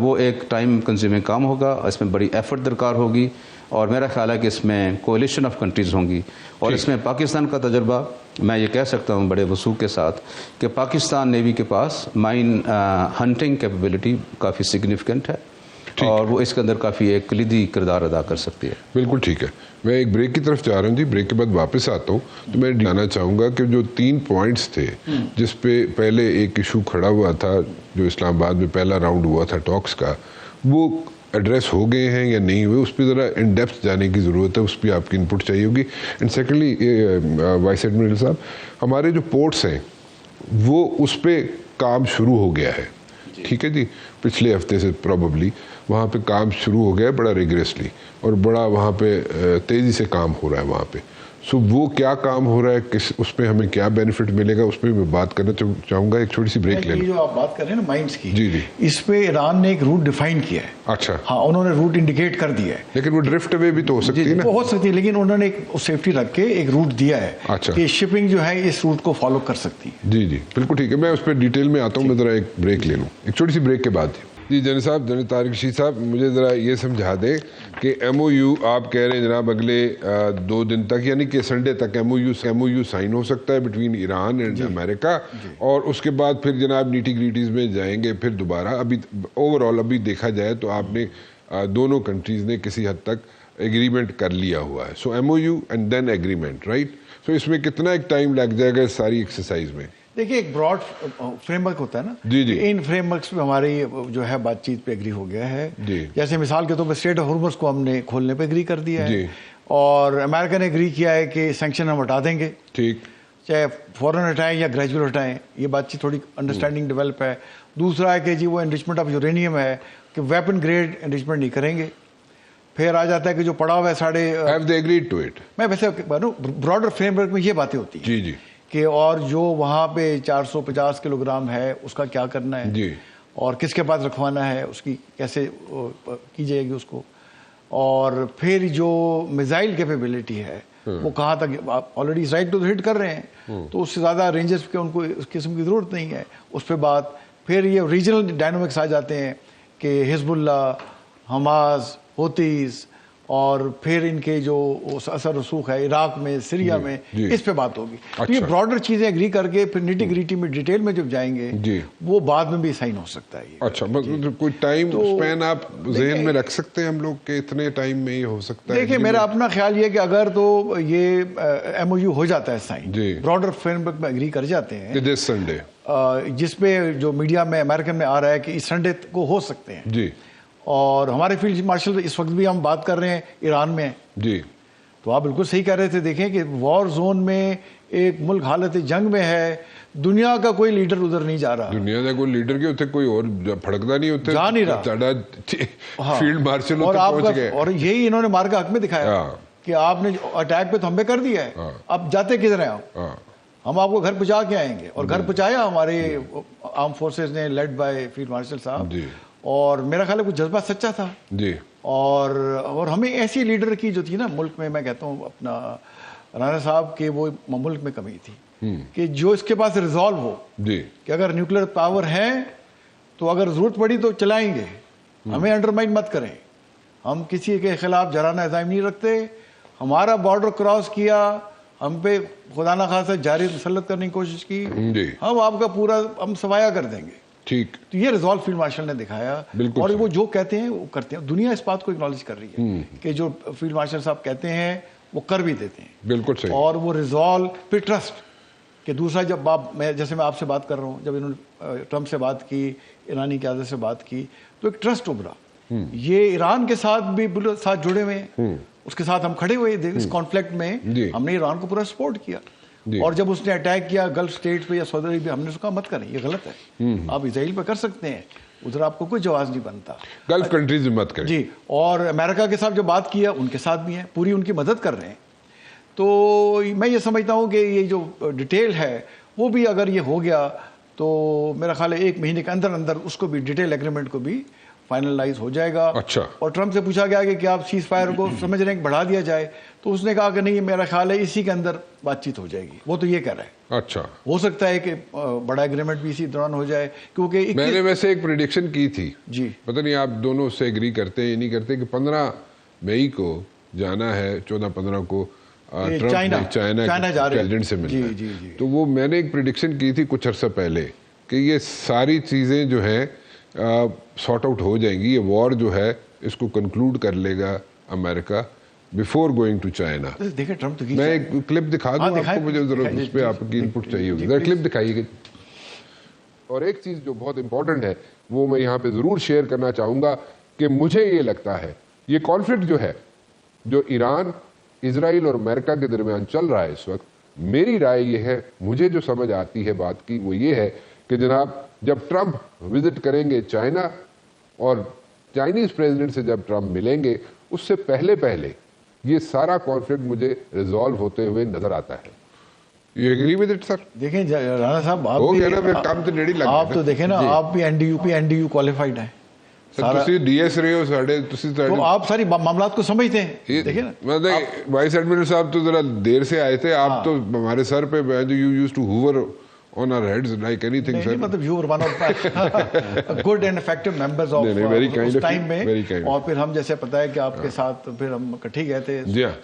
وہ ایک ٹائم کنزیومنگ کام ہوگا. اس میں بڑی ایفرٹ درکار ہوگی اور میرا خیال ہے کہ اس میں کولیشن آف کنٹریز ہوں گی. اور اس میں پاکستان کا تجربہ میں یہ کہہ سکتا ہوں بڑے وثوق کے ساتھ کہ پاکستان نیوی کے پاس مائن ہنٹنگ کیپیبلٹی کافی سگنیفیکنٹ ہے اور وہ اس کے اندر کافی ایک کلیدی کردار ادا کر سکتی ہے. بالکل ٹھیک ہے. میں ایک بریک کی طرف جا رہا ہوں جی, بریک کے بعد واپس آتا ہوں. تو میں جانا چاہوں گا کہ جو 3 پوائنٹس تھے جس پہ پہلے ایک ایشو کھڑا ہوا تھا جو اسلام آباد میں پہلا راؤنڈ ہوا تھا ٹاکس کا, وہ ایڈریس ہو گئے ہیں یا نہیں ہوئے, اس پہ ذرا ان ڈیپتھ جانے کی ضرورت ہے, اس پہ آپ کی انپٹ چاہیے ہوگی. اینڈ سیکنڈلی وائس ایڈمرل صاحب, ہمارے جو پورٹس ہیں وہ اس پہ کام شروع ہو گیا ہے, ٹھیک ہے جی, پچھلے ہفتے سے پروبیبلی وہاں پہ کام شروع ہو گیا بڑا ریگریسلی اور بڑا وہاں پہ تیزی سے کام ہو رہا ہے وہاں پہ. سو وہ کیا کام ہو رہا ہے, اس پہ ہمیں کیا بینیفٹ ملے گا, اس پہ میں بات کرنا چاہوں گا. ایک چھوٹی سی بریک لے لیں. جو آپ بات کر رہے ہیں نا مائنس کی, جی جی, اس پہ ایران نے ایک روٹ ڈیفائن کیا ہے. اچھا, ہاں انہوں نے روٹ انڈیکیٹ کر دیا ہے, لیکن وہ ڈرفٹ اوے بھی تو ہو سکتی ہے نا. ہو سکتی ہے, لیکن انہوں نے ایک سیفٹی رکھ کے ایک روٹ دیا ہے کہ شپنگ جو ہے اس روٹ کو فالو کر سکتی ہے. جی جی بالکل ٹھیک ہے. میں اس پہ ڈیٹیل میں آتا ہوں, میں ذرا ایک بریک لے لوں, ایک چھوٹی سی بریک کے بعد. جی جنرل صاحب, جنرل طارق رشید صاحب, مجھے ذرا یہ سمجھا دیں کہ ایم او یو آپ کہہ رہے ہیں جناب اگلے 2 دن تک یعنی کہ سنڈے تک ایم او یو سائن ہو سکتا ہے بٹوین ایران اینڈ امریکہ, اور اس کے بعد پھر جناب نیٹی گریٹیز میں جائیں گے پھر دوبارہ. ابھی اوور آل ابھی دیکھا جائے تو آپ نے دونوں کنٹریز نے کسی حد تک ایگریمنٹ کر لیا ہوا ہے. So M O U and then agreement, right. سو اس میں کتنا ایک ٹائم لگ جائے گا اس ساری ایکسرسائز میں؟ دیکھیے ایک براڈ فریم ورک ہوتا ہے نا, جی جی, ان فریم ورکس پہ ہماری جو ہے بات چیت پہ ایگری ہو گیا ہے. جی, جیسے مثال کے طور پہ اسٹریٹ آف ہارمز کو ہم نے کھولنے پہ ایگری کر دیا ہے, جی, اور امریکہ نے ایگری کیا ہے کہ سینکشن ہم ہٹا دیں گے, ٹھیک, چاہے فوراً ہٹائیں یا گریجول ہٹائیں. یہ بات چیت تھوڑی انڈرسٹینڈنگ ڈیولپ ہے. دوسرا ہے کہ جی وہ انریچمنٹ آف یورینیم ہے کہ ویپن گریڈ انریچمنٹ نہیں کریں گے. پھر آ جاتا ہے کہ جو پڑا ہوا ہے میں ویسے براڈر فریم ورک میں یہ باتیں ہوتی ہیں جی جی, کہ اور جو وہاں پہ 450 کلو گرام ہے اس کا کیا کرنا ہے جی, اور کس کے پاس رکھوانا ہے, اس کی کیسے کی جائے گی اس کو, اور پھر جو میزائل کیپیبلٹی ہے وہ کہاں تک. آلریڈی اسرائیل تو ہٹ کر رہے ہیں تو اس سے زیادہ رینجز کے ان کو اس قسم کی ضرورت نہیں ہے, اس پہ بات. پھر یہ ریجنل ڈائنامکس آ جاتے ہیں کہ حزب اللہ, حماس, ہوتیز, اور پھر ان کے جو اثر رسوخ ہے عراق میں, سیریا میں, اس پہ بات ہوگی. تو یہ براڈر چیزیں ایگری کر کے پھر نیٹی گریٹی میں ڈیٹیل میں جب جائیں گے وہ بعد میں بھی سائن ہو سکتا ہے. اچھا, کوئی ٹائم سپین آپ ذہن میں رکھ سکتے ہیں ہم لوگ کہ اتنے ٹائم میں یہ ہو سکتا ہے؟ دیکھیں میرا اپنا خیال یہ کہ اگر تو یہ ایم او یو ہو جاتا ہے سائن, براڈر فریم ورک میں ایگری کر جاتے ہیں دس سنڈے, جس پہ جو میڈیا میں امریکن میں آ رہا ہے کہ اس سنڈے کو ہو سکتے ہیں, جی, اور ہمارے فیلڈ مارشل اس وقت بھی ہم بات کر رہے ہیں ایران میں, جی, تو آپ بالکل صحیح کہہ رہے تھے. دیکھیں کہ وار زون میں ایک ملک حالت جنگ میں ہے, دنیا کا کوئی لیڈر ادھر نہیں جا رہا, دنیا کا کوئی لیڈر کے ہوتے کوئی اور پھڑکتا نہیں ہوتا, جا نہیں رہا فیلڈ مارشل اور آپ کا, اور یہی انہوں نے مار کا حق میں دکھایا کہ آپ نے اٹیک پہ تو ہم پہ کر دیا ہے, اب جاتے کدھر ہیں آپ, ہم آپ کو گھر پہنچا کے آئیں گے. اور گھر پہنچایا ہمارے آرم فورسز نے لیڈ بائی فیلڈ مارشل صاحب, اور میرا خیال ہے کچھ جذبہ سچا تھا جی, اور ہمیں ایسی لیڈر کی جو تھی نا ملک میں کہتا ہوں اپنا رانا صاحب کے, وہ ملک میں کمی تھی کہ جو اس کے پاس ریزالو ہو کہ اگر نیوکلیر پاور ہے تو اگر ضرورت پڑی تو چلائیں گے, ہمیں انڈرمائن مت کریں, ہم کسی کے خلاف جرانہ عزائم نہیں رکھتے. ہمارا بارڈر کراس کیا, ہم پہ خدا نہ خاصا جاری تسلط کرنے کی کوشش کی, ہم آپ کا پورا ہم سفایا کر دیں گے. ٹھیک, تو یہ ریزالو فیلڈ مارشل نے دکھایا, اور وہ جو کہتے ہیں وہ کرتے ہیں. دنیا اس بات کو اکنالج کر رہی ہے کہ جو فیلڈ مارشل صاحب کہتے ہیں وہ کر بھی دیتے ہیں. بالکل صحیح. اور وہ ریزالو پھر ٹرسٹ کہ دوسرا جب میں جیسے میں آپ سے بات کر رہا ہوں, جب انہوں نے ٹرمپ سے بات کی, ایرانی قیادت سے بات کی, تو ایک ٹرسٹ ابھرا. یہ ایران کے ساتھ بھی ساتھ جڑے ہوئے ہیں, اس کے ساتھ ہم کھڑے ہوئے اس کانفلکٹ میں, ہم نے ایران کو پورا سپورٹ کیا. اور جب اس نے اٹیک کیا گلف اسٹیٹ پہ یا سعودی عرب پہ, ہم نے اس کا مت کریں, یہ غلط ہے. آپ اسرائیل پہ کر سکتے ہیں, ادھر آپ کو کوئی جواز نہیں بنتا. گلف کنٹریز میں مت کریں. جی, اور امریکہ کے ساتھ جو بات کیا ان کے ساتھ بھی ہیں, پوری ان کی مدد کر رہے ہیں. تو میں یہ سمجھتا ہوں کہ یہ جو ڈیٹیل ہے وہ بھی اگر یہ ہو گیا تو میرا خیال ہے 1 مہینے کے اندر اندر اس کو بھی ڈیٹیل ایگریمنٹ کو بھی فائنلائز ہو جائے گا. اچھا. اور ٹرمپ سے پوچھا گیا کہ کیا آپ سیز فائر کو سمجھ رہے ہیں کہ بڑھا دیا جائے, تو اس نے کہا کہ نہیں, میرا خیال ہے اسی کے اندر بات چیت ہو جائے گی. وہ تو یہ کہہ رہا ہے. اچھا. ہو سکتا ہے کہ بڑا ایگریمنٹ بھی اسی دوران ہو جائے, کیونکہ میں نے ویسے ایک پریڈکشن کی تھی, جی پتہ نہیں آپ دونوں اس سے ایگری کرتے ہیں یا نہیں کرتے, کہ 15 مئی کو جانا ہے, 14-15 کو چائنا پریزیڈنٹ سے ملنا ہے. تو وہ میں نے ایک پریڈکشن کی تھی کچھ عرصہ پہلے کہ یہ ساری چیزیں جو ہیں سارٹ آؤٹ ہو جائیں گی, یہ وار جو ہے اس کو کنکلوڈ کر لے گا امریکہ بفور گوئنگ ٹو چائنا. دیکھیں ٹرمپ تو میں ایک کلپ دکھا دوں آپ کو, مجھے ضرورت اس پہ آپ کی انپٹ چاہیے ہوگی, ذرا کلپ دکھائیے گا. اور ایک چیز جو بہت امپورٹنٹ ہے وہ میں یہاں پہ ضرور شیئر کرنا چاہوں گا کہ مجھے یہ لگتا ہے یہ کانفلکٹ جو ہے جو ایران, اسرائیل اور امریکہ کے درمیان چل رہا ہے اس وقت, میری رائے یہ ہے, مجھے جو سمجھ آتی ہے بات کی وہ یہ ہے کہ جناب جب ٹرمپ وزٹ کریں گے چائنا اور چائنیز پریزیڈنٹ سے جب ٹرمپ ملیں گے, اس سے پہلے یہ سارا کانفلکٹ مجھے ریزالو ہوتے ہوئے نظر آتا ہے. You agree with it, sir? دیکھیں رانا صاحب, آپ تو دیکھیں نا, آپ بھی NDU کوالیفائڈ ہیں, ڈی ایس رہے ہو, آپ ساری معاملات کو سمجھتے ہیں. دیکھیں نا وائس ایڈمرل صاحب تو ذرا دیر سے آئے تھے, آپ تو ہمارے سر پہ you used to hover on our heads like anything, sir. مطلب you were one of good and effective members of اس ٹائم میں, اور پھر ہم جیسے پتا ہے کہ آپ کے ساتھ پھر ہم اکٹھے گئے تھے,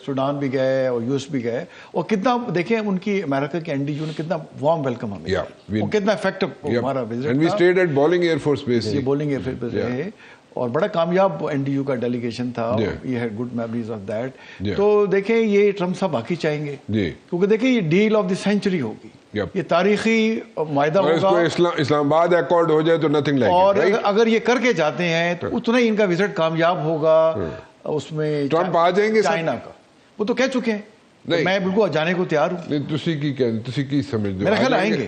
سوڈان بھی گئے اور یوس بھی گئے, اور کتنا دیکھیں ان کی امریکہ کے NDU نے کتنا وارم ویلکم ہمیں, اور کتنا افیکٹو ہمارا visit. And we stayed at Bolling Air Force Base. یہ بولنگ ایئر فورس پہ رہے, اور بڑا کامیاب NDU کا ڈیلیگیشن تھا. یہ ہے گڈ میموریز آف دیٹ. تو دیکھیں یہ ٹرمپ صاحب باقی چاہیں گے, کیونکہ دیکھیں یہ ڈیل آف دی سینچری ہوگی, یہ تاریخی معاہدہ ہوگا. اسلام آباد ایکارڈ ہو جائے تو نتھنگ لائک. اور اگر یہ کر کے جاتے ہیں تو اتنا ہی ان کا وزٹ کامیاب ہوگا. اس میں ٹرمپ آ جائیں گے چائنا کا, وہ تو کہہ چکے ہیں, میں بالکل جانے کو تیار ہوں. میرا خیال آئیں گے,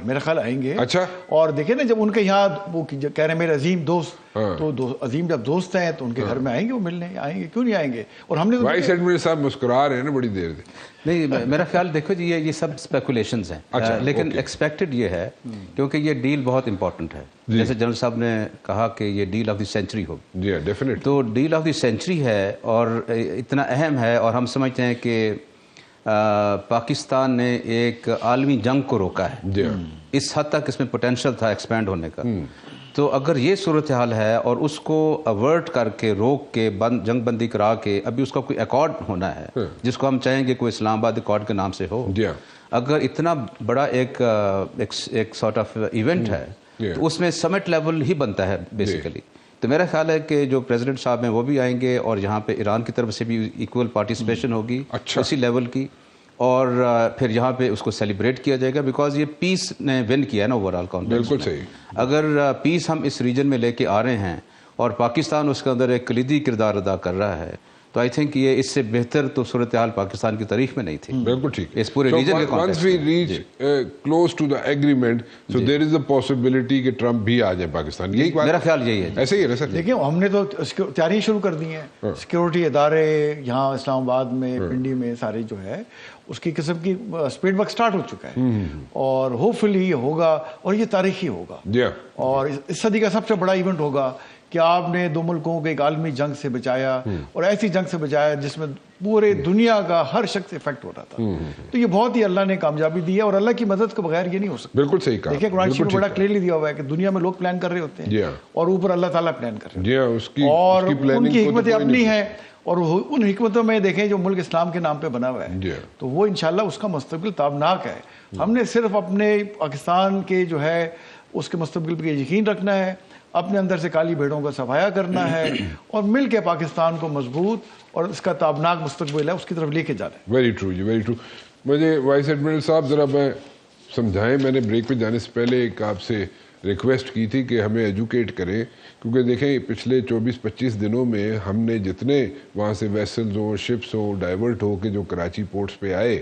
میرا خیال آئیں گے. اچھا. اور دیکھیں نا جب ان کے یہاں وہ کہہ رہے ہیں میرے عظیم دوست, تو عظیم جب دوست ہیں تو ان کے گھر میں آئیں گے, وہ ملنے آئیں گے, کیوں نہیں آئیں گے. اور ہم نے وائس ایڈمرل صاحب مسکرا رہے ہیں نا بڑی دیر سے. نہیں, میرا خیال دیکھو جی یہ سب اسپیکولیشنز ہیں, لیکن ایکسپیکٹڈ یہ ہے کیونکہ یہ ڈیل بہت امپورٹنٹ ہے, جیسے جنرل صاحب نے کہا کہ یہ ڈیل آف دی سینچری ہوگی. جی ڈیفینیٹ. تو ڈیل آف دی سینچری ہے اور اتنا اہم ہے, اور ہم سمجھتے ہیں کہ پاکستان نے ایک عالمی جنگ کو روکا ہے. اس حد تک اس میں پوٹینشیل تھا ایکسپینڈ ہونے کا. تو اگر یہ صورتحال ہے اور اس کو اوورٹ کر کے, روک کے, جنگ بندی کرا کے, ابھی اس کا کوئی ایکارڈ ہونا ہے جس کو ہم چاہیں گے کوئی اسلام آباد ایکارڈ کے نام سے ہو. اگر اتنا بڑا ایک سارٹ آف ایونٹ ہے تو اس میں سمٹ لیول ہی بنتا ہے بیسیکلی. تو میرا خیال ہے کہ جو پریزیڈنٹ صاحب ہیں وہ بھی آئیں گے, اور یہاں پہ ایران کی طرف سے بھی ایکول پارٹیسپیشن ہوگی اسی لیول کی, اور پھر یہاں پہ اس کو سیلیبریٹ کیا جائے گا, بیکاز یہ پیس نے ون کیا ہے نا اوور آل کانٹیکسٹ. بالکل صحیح. اگر پیس ہم اس ریجن میں لے کے آ رہے ہیں اور پاکستان اس کے اندر ایک کلیدی کردار ادا کر رہا ہے, تو آئی تھنک یہ اس سے بہتر تو صورتحال پاکستان کی تاریخ میں نہیں تھی. بالکل ٹھیک. اس پورے ریجن کے context once we reach close to the agreement, so there is a possibility کہ ٹرمپ بھی آ جائے پاکستان. یہی بات میرا خیال یہی ہے. ایسے ہی ہے سر. دیکھیں ہم نے تو تیاریاں شروع کر دی ہیں, سیکورٹی ادارے یہاں اسلام آباد میں, پنڈی میں, سارے جو ہے اس کی قسم کی اسپیڈ ورک سٹارٹ ہو چکا ہے, اور ہوپ فلی یہ ہوگا, اور یہ تاریخی ہوگا, اور اس صدی کا سب سے بڑا ایونٹ ہوگا کہ آپ نے 2 ملکوں کو ایک عالمی جنگ سے بچایا, اور ایسی جنگ سے بچایا جس میں پورے دنیا کا ہر شخص افیکٹ ہو رہا تھا. تو یہ بہت ہی اللہ نے کامیابی دی ہے, اور اللہ کی مدد کے بغیر یہ نہیں ہو سکتا. بالکل صحیح کہا. دیکھیں قرآن شریف میں بڑا کلیئرلی دیا ہوا ہے کہ دنیا میں لوگ پلان کر رہے ہوتے ہیں, اور اوپر اللہ تعالیٰ پلان کر رہے ہیں, اور ان کی حکمتیں اپنی ہیں, اور ان حکمتوں میں دیکھیں جو ملک اسلام کے نام پہ بنا ہوا ہے, تو وہ انشاءاللہ اس کا مستقبل تابناک ہے. ہم نے صرف اپنے پاکستان کے جو ہے اس کے مستقبل پہ یقین رکھنا ہے, اپنے اندر سے کالی بھیڑوں کا صفایا کرنا ہے, اور مل کے پاکستان کو مضبوط اور اس کا تابناک مستقبل ہے اس کی طرف لے کے جانا ہے. ویری ٹرو جی, ویری ٹرو. مجھے وائس ایڈمرل صاحب ذرا میں سمجھائیں, میں نے بریک پہ جانے سے پہلے ایک آپ سے ریکویسٹ کی تھی کہ ہمیں ایجوکیٹ کریں, کیونکہ دیکھیں پچھلے 24-25 دنوں میں ہم نے جتنے وہاں سے ویسلز ہوں, شپس ہوں, ڈائیورٹ ہو کے جو کراچی پورٹس پہ آئے,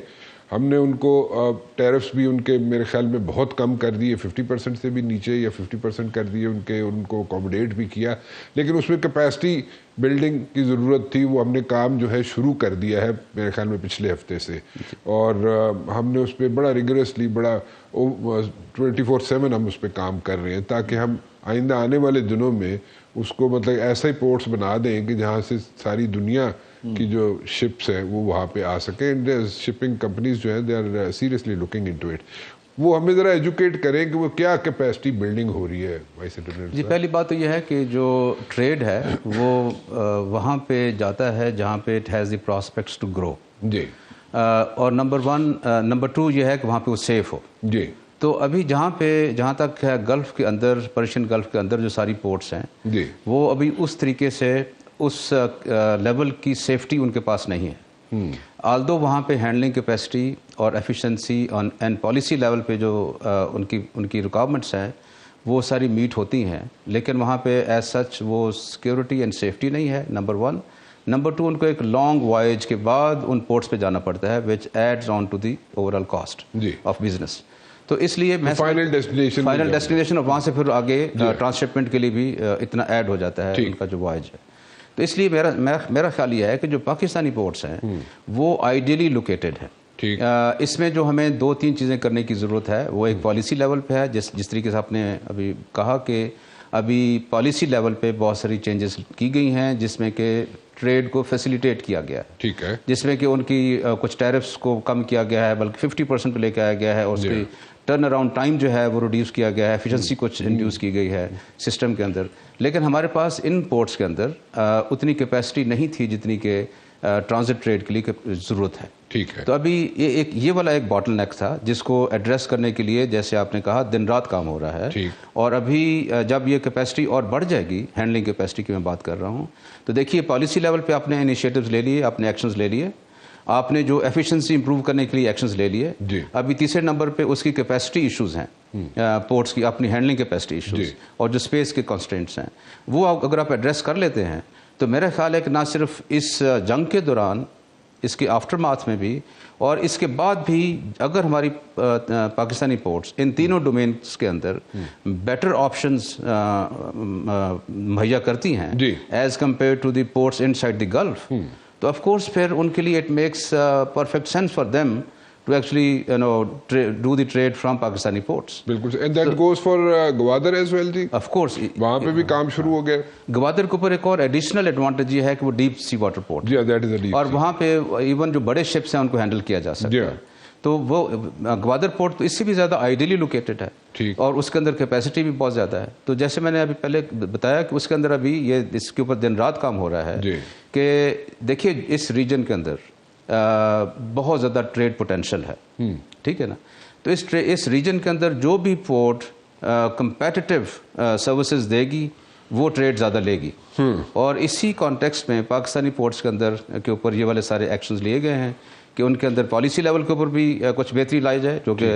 ہم نے ان کو ٹیرفس بھی ان کے میرے خیال میں بہت کم کر دیے, 50% سے بھی نیچے یا 50% کر دیے ان کو اکوموڈیٹ بھی کیا, لیکن اس میں کیپیسٹی بلڈنگ کی ضرورت تھی, وہ ہم نے کام جو ہے شروع کر دیا ہے میرے خیال میں پچھلے ہفتے سے, اور ہم نے اس پہ بڑا ریگریسلی بڑا 24/7 ہم اس پہ کام کر رہے ہیں تاکہ ہم آئندہ آنے والے دنوں میں اس کو مطلب ایسا ہی پورٹس بنا دیں کہ جہاں سے ساری دنیا کی جو شپس ہیں وہ وہاں پہ آ سکیں. شپنگ کمپنیز جو ہیں they are seriously looking into it. وہ ہمیں ذرا ایجوکیٹ کریں کہ وہ کیا کیپیسٹی بلڈنگ ہو رہی ہے وائس ایڈمنسٹریٹر. جی, پہلی بات تو یہ ہے کہ جو ٹریڈ ہے وہ وہاں پہ جاتا ہے جہاں پہ it has the prospects to grow. جی. اور نمبر 2 یہ ہے کہ وہاں پہ وہ سیف ہو. جی. تو ابھی جہاں تک ہے گلف کے اندر, پرشین گلف کے اندر جو ساری پورٹس ہیں, جی, وہ ابھی اس طریقے سے اس لیول کی سیفٹی ان کے پاس نہیں ہے. آلدو وہاں پہ ہینڈلنگ کیپیسٹی اور ایفیشنسی اینڈ پالیسی لیول پہ جو ان کی ریکوائرمنٹس ہیں وہ ساری میٹ ہوتی ہیں, لیکن وہاں پہ ایز سچ وہ سیکیورٹی اینڈ سیفٹی نہیں ہے, نمبر 1. نمبر 2, ان کو ایک لانگ وائج کے بعد ان پورٹس پہ جانا پڑتا ہے which adds on to the overall cost of business. تو اس لیے فائنل ڈیسٹینیشن اور وہاں سے پھر آگے ٹرانسشپمنٹ کے لیے بھی اتنا ایڈ ہو جاتا ہے ان کا جو وائج ہے. تو اس لیے میرا خیال یہ ہے کہ جو پاکستانی پورٹس ہیں وہ آئیڈیلی لوکیٹڈ ہیں. اس میں جو ہمیں 2-3 چیزیں کرنے کی ضرورت ہے وہ ایک پالیسی لیول پہ ہے, جس طریقے سے آپ نے ابھی کہا کہ ابھی پالیسی لیول پہ بہت ساری چینجز کی گئی ہیں جس میں کہ ٹریڈ کو فیسیلیٹیٹ کیا گیا ہے. ٹھیک ہے. جس میں کہ ان کی کچھ ٹیرفس کو کم کیا گیا ہے, بلکہ 50% پہ لے کے آیا گیا ہے, اور اس کی ٹرن اراؤنڈ ٹائم جو ہے وہ ریڈیوس کیا گیا ہے, ایفیشنسی کچھ انڈیوس کی گئی ہے سسٹم کے اندر. لیکن ہمارے پاس ان پورٹس کے اندر اتنی کیپیسٹی نہیں تھی جتنی کہ ٹرانزٹ ٹریڈ کے لیے ضرورت ہے. ٹھیک ہے. تو ابھی یہ والا ایک باٹل نیک تھا جس کو ایڈریس کرنے کے لیے جیسے آپ نے کہا دن رات کام ہو رہا ہے. اور ابھی جب یہ کیپیسٹی اور بڑھ جائے گی, ہینڈلنگ کیپیسٹی کی میں بات کر رہا ہوں, تو دیکھیے پالیسی لیول پہ آپ نے انیشیٹوز لے لیے, آپ نے ایکشنز لے لیے, آپ نے جو ایفیشنسی امپروو کرنے کے لیے ایکشنز لے لیے. ابھی تیسرے نمبر پہ اس کی کیپیسٹی ایشوز ہیں, پورٹس کی اپنی ہینڈلنگ کیپیسٹی ایشوز اور جو اسپیس کے کنسٹرینٹس ہیں, وہ اگر آپ ایڈریس کر لیتے ہیں تو میرا خیال ہے کہ نہ صرف اس جنگ کے دوران, اس کے آفٹر ماتھ میں بھی, اور اس کے بعد بھی اگر ہماری پاکستانی پورٹس ان تینوں ڈومینس کے اندر بیٹر آپشنز مہیا کرتی ہیں as compare to the ports inside the Gulf, تو آف کورس پھر ان کے لیے it makes perfect sense for them to actually do the trade from Pakistani ports. بالکل. And that goes for Gwadar as well جی. Of course. وہاں پہ بھی کام شروع ہو گیا. گوادر کے اوپر ایک اور ایڈیشنل ایڈوانٹیج یہ ہے کہ وہ ڈیپ سی واٹر پورٹ. جی, that is a deep. اور وہاں پہ ایون جو بڑے شپس ہیں ان کو ہینڈل کیا جا سکتا ہے. تو وہ گوادر پورٹ تو اس سے بھی زیادہ آئیڈیلی لوکیٹڈ ہے, اور اس کے اندر کیپیسٹی بھی بہت زیادہ ہے. تو جیسے میں نے ابھی پہلے بتایا کہ اس کے اندر ابھی یہ اس کے اوپر دن رات کام ہو رہا ہے کہ دیکھیے اس ریجن کے اندر بہت زیادہ ٹریڈ پوٹینشیل ہے. ٹھیک ہے نا. تو اس ریجن کے اندر جو بھی پورٹ کمپیٹیٹیو سروسز دے گی وہ ٹریڈ زیادہ لے گی. اور اسی کانٹیکسٹ میں پاکستانی پورٹس کے اندر کے اوپر یہ والے سارے ایکشنز لیے گئے ہیں کہ ان کے اندر پالیسی لیول کے اوپر بھی کچھ بہتری لائی جائے جو کہ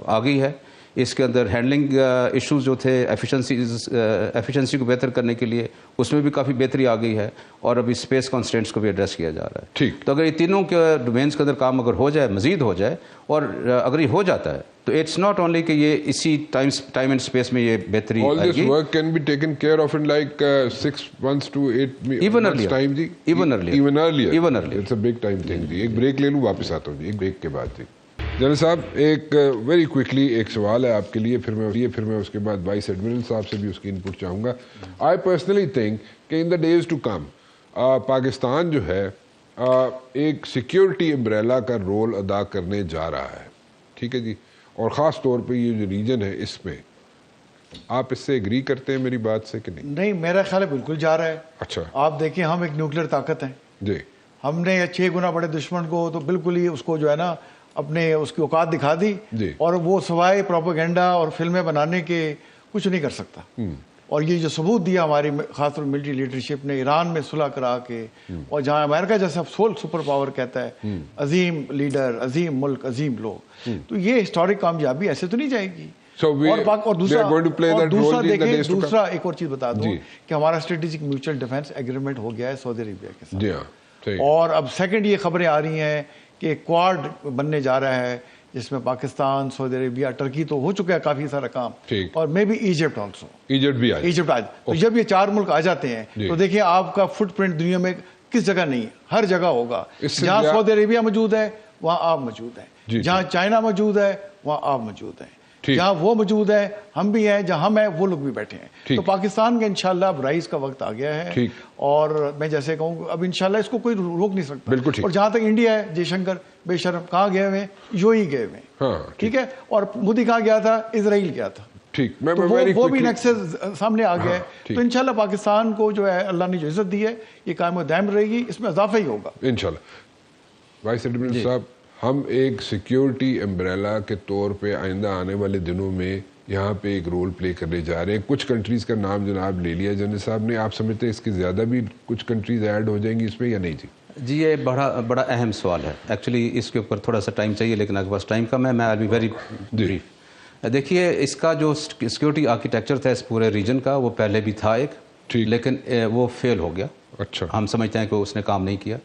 آ گئی ہے. اس کے اندر ہینڈلنگ ایشوز جو تھے ایفیشنسی کو بہتر کرنے کے لیے اس میں بھی کافی بہتری آ گئی ہے, اور ابھی اسپیس کانسٹرینٹس کو بھی ایڈریس کیا جا رہا ہے. تو اگر یہ تینوں کے ڈومینس کے اندر کام اگر ہو جائے, مزید ہو جائے, اور اگر یہ ہو جاتا ہے تو اٹس ناٹ اونلی کہ یہ اسی ٹائم اینڈ اسپیس میں یہ بہتری آئے گی. All this work can be taken care of in like 6 months to 8 months time G. Even earlier. It's a big time thing جی. ایک بریک لے لوں, واپس آتا ہوں جی ایک بریک کے بعد جی. جنرل صاحب ایک ویری کوئکلی ایک سوال ہے آپ کے لیے, پھر میں اس کے بعد وائس ایڈمرل صاحب سے بھی اس کی انپٹ چاہوں گا. آئی پرسنلی تھنک کہ in the days to come Pakistan جو ہے ایک سیکیورٹی امبریلا کا رول ادا کرنے جا رہا ہے. ٹھیک ہے جی. اور خاص طور پہ یہ جو ریجن ہے اس میں, آپ اس سے ایگری کرتے ہیں میری بات سے کہ نہیں؟ نہیں, میرا خیال ہے بالکل جا رہا ہے. اچھا. آپ دیکھیں ہم ایک نیوکلیر طاقت ہیں جی. ہم نے 6 گنا بڑے دشمن کو تو بالکل ہی اس کو جو ہے نا اپنے اس کی اوقات دکھا دی, اور وہ سوائے پروپیگنڈا اور فلمیں بنانے کے کچھ نہیں کر سکتا. اور یہ جو ثبوت دیا ہماری خاص طور ملٹری لیڈرشپ نے ایران میں صلح کرا کے, اور جہاں امریکہ جیسا سول سپر پاور کہتا ہے عظیم لیڈر, عظیم ملک, عظیم لوگ, تو یہ ہسٹورک کامیابی ایسے تو نہیں جائے گی. اور دوسرا ایک اور چیز بتا دوں کہ ہمارا اسٹریٹجک میوچل ڈیفینس ایگریمنٹ ہو گیا ہے سعودی عربیہ کے ساتھ. اور اب سیکنڈ یہ خبریں آ رہی ہیں کہ کوارڈ بننے جا رہا ہے جس میں پاکستان، سعودی عربیہ، ٹرکی تو ہو چکا ہے کافی سارا کام، اور may be Egypt also, Egypt بھی آج. تو جب یہ 4 ملک آ جاتے ہیں تو دیکھیں آپ کا فٹ پرنٹ دنیا میں کس جگہ نہیں ہے، ہر جگہ ہوگا. جہاں سعودی عربیہ موجود ہے وہاں آپ موجود ہیں، جہاں چائنا موجود ہے وہاں آپ موجود ہیں، جہاں وہ موجود ہے ہم بھی ہیں، جہاں ہم ہیں وہ لوگ بھی بیٹھے ہیں. تو پاکستان کا انشاءاللہ اب رائز کا وقت آ گیا ہے، اور میں جیسے کہوں اب انشاءاللہ اس کو کوئی روک نہیں سکتا. اور جہاں تک انڈیا ہے، جے شنکر بے شرم کہاں گئے ہوئے ہیں؟ UAE گئے ہوئے ہیں، ٹھیک ہے. اور مودی کہاں گیا تھا؟ اسرائیل گیا تھا. وہ بھی نیکسس سامنے آ گیا ہے. تو انشاءاللہ پاکستان کو جو ہے اللہ نے جو عزت دی ہے یہ قائم و دائم رہے گی، اس میں اضافہ ہی ہوگا انشاءاللہ. وائس ایڈمنسٹریٹر صاحب، ہم ایک سیکیورٹی امبریلا کے طور پہ آئندہ آنے والے دنوں میں یہاں پہ ایک رول پلے کرنے جا رہے ہیں. کچھ کنٹریز کا نام جناب لے لیا جنرل صاحب نے، آپ سمجھتے ہیں اس کے زیادہ بھی کچھ کنٹریز ایڈ ہو جائیں گی اس میں یا نہیں؟ جی یہ بڑا اہم سوال ہے. ایکچولی اس کے اوپر تھوڑا سا ٹائم چاہیے، لیکن آپ کے پاس ٹائم کم ہے، میں آئی بی ویری بریف. دیکھیے اس کا جو سیکیورٹی آرکیٹیکچر تھا اس پورے ریجن کا، وہ پہلے بھی تھا ایک، لیکن وہ فیل ہو گیا. اچھا، ہم سمجھتے ہیں کہ اس نے کام نہیں کیا،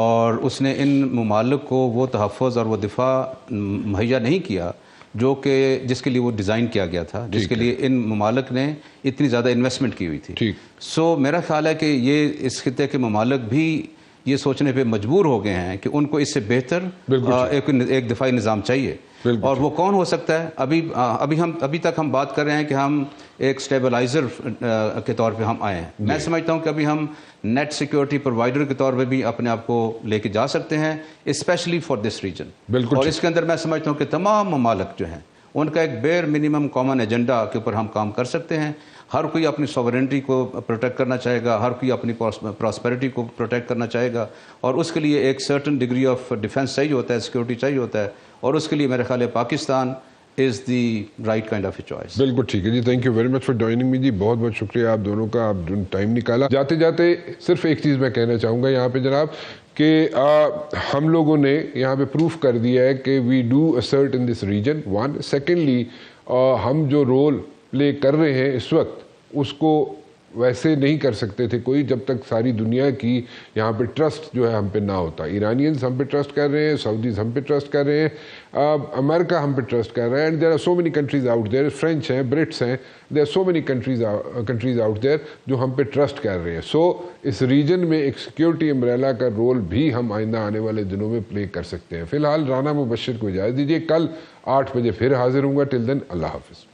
اور اس نے ان ممالک کو وہ تحفظ اور وہ دفاع مہیا نہیں کیا جو کہ جس کے لیے وہ ڈیزائن کیا گیا تھا، جس کے لیے ان ممالک نے اتنی زیادہ انویسٹمنٹ کی ہوئی تھی. سو میرا خیال ہے کہ یہ اس خطے کے ممالک بھی یہ سوچنے پہ مجبور ہو گئے ہیں کہ ان کو اس سے بہتر ایک دفاعی نظام چاہیے. اور وہ کون ہو سکتا ہے؟ ابھی تک ہم بات کر رہے ہیں کہ ہم ایک سٹیبلائزر کے طور پہ ہم آئے ہیں. میں سمجھتا ہوں کہ ابھی ہم نیٹ سیکیورٹی پرووائڈر کے طور پہ بھی اپنے آپ کو لے کے جا سکتے ہیں، اسپیشلی فار دس ریجن. اور اس کے اندر میں سمجھتا ہوں کہ تمام ممالک جو ہیں ان کا ایک بیئر منیمم کامن ایجنڈا کے اوپر ہم کام کر سکتے ہیں. ہر کوئی اپنی سوورنٹی کو پروٹیکٹ کرنا چاہے گا، ہر کوئی اپنی پراسپیرٹی کو پروٹیکٹ کرنا چاہے گا، اور اس کے لیے ایک سرٹن ڈگری آف ڈیفنس چاہیے ہوتا ہے، سیکورٹی چاہیے ہوتا ہے، اور اس کے لیے میرے خیال ہے Pakistan is the right kind of a choice. بالکل ٹھیک ہے جی. Thank you very much for joining me جی. بہت بہت شکریہ آپ دونوں کا، آپ ٹائم نکالا. جاتے جاتے صرف ایک چیز میں کہنا چاہوں گا یہاں پہ جناب کہ ہم لوگوں نے یہاں پہ پروف کر دیا ہے کہ we do assert in this region. One, secondly ہم جو رول پلے کر رہے ہیں اس وقت اس کو ویسے نہیں کر سکتے تھے کوئی جب تک ساری دنیا کی یہاں پہ ٹرسٹ جو ہے ہم پہ نہ ہوتا. ایرانینز ہم پہ ٹرسٹ کر رہے ہیں، سعودیز ہم پہ ٹرسٹ کر رہے ہیں، امریکہ ہم پہ ٹرسٹ کر رہا ہے. And there are so many countries out there, French ہیں، برٹس ہیں، there are so many countries out there جو ہم پہ ٹرسٹ کر رہے ہیں. سو اس ریجن میں ایک سیکیورٹی امبریلا کا رول بھی ہم آئندہ آنے والے دنوں میں پلے کر سکتے ہیں. فی الحال رانا مبشر کو اجازت دیجیے، کل 8 بجے پھر حاضر ہوں گا. ٹل دین اللہ حافظ.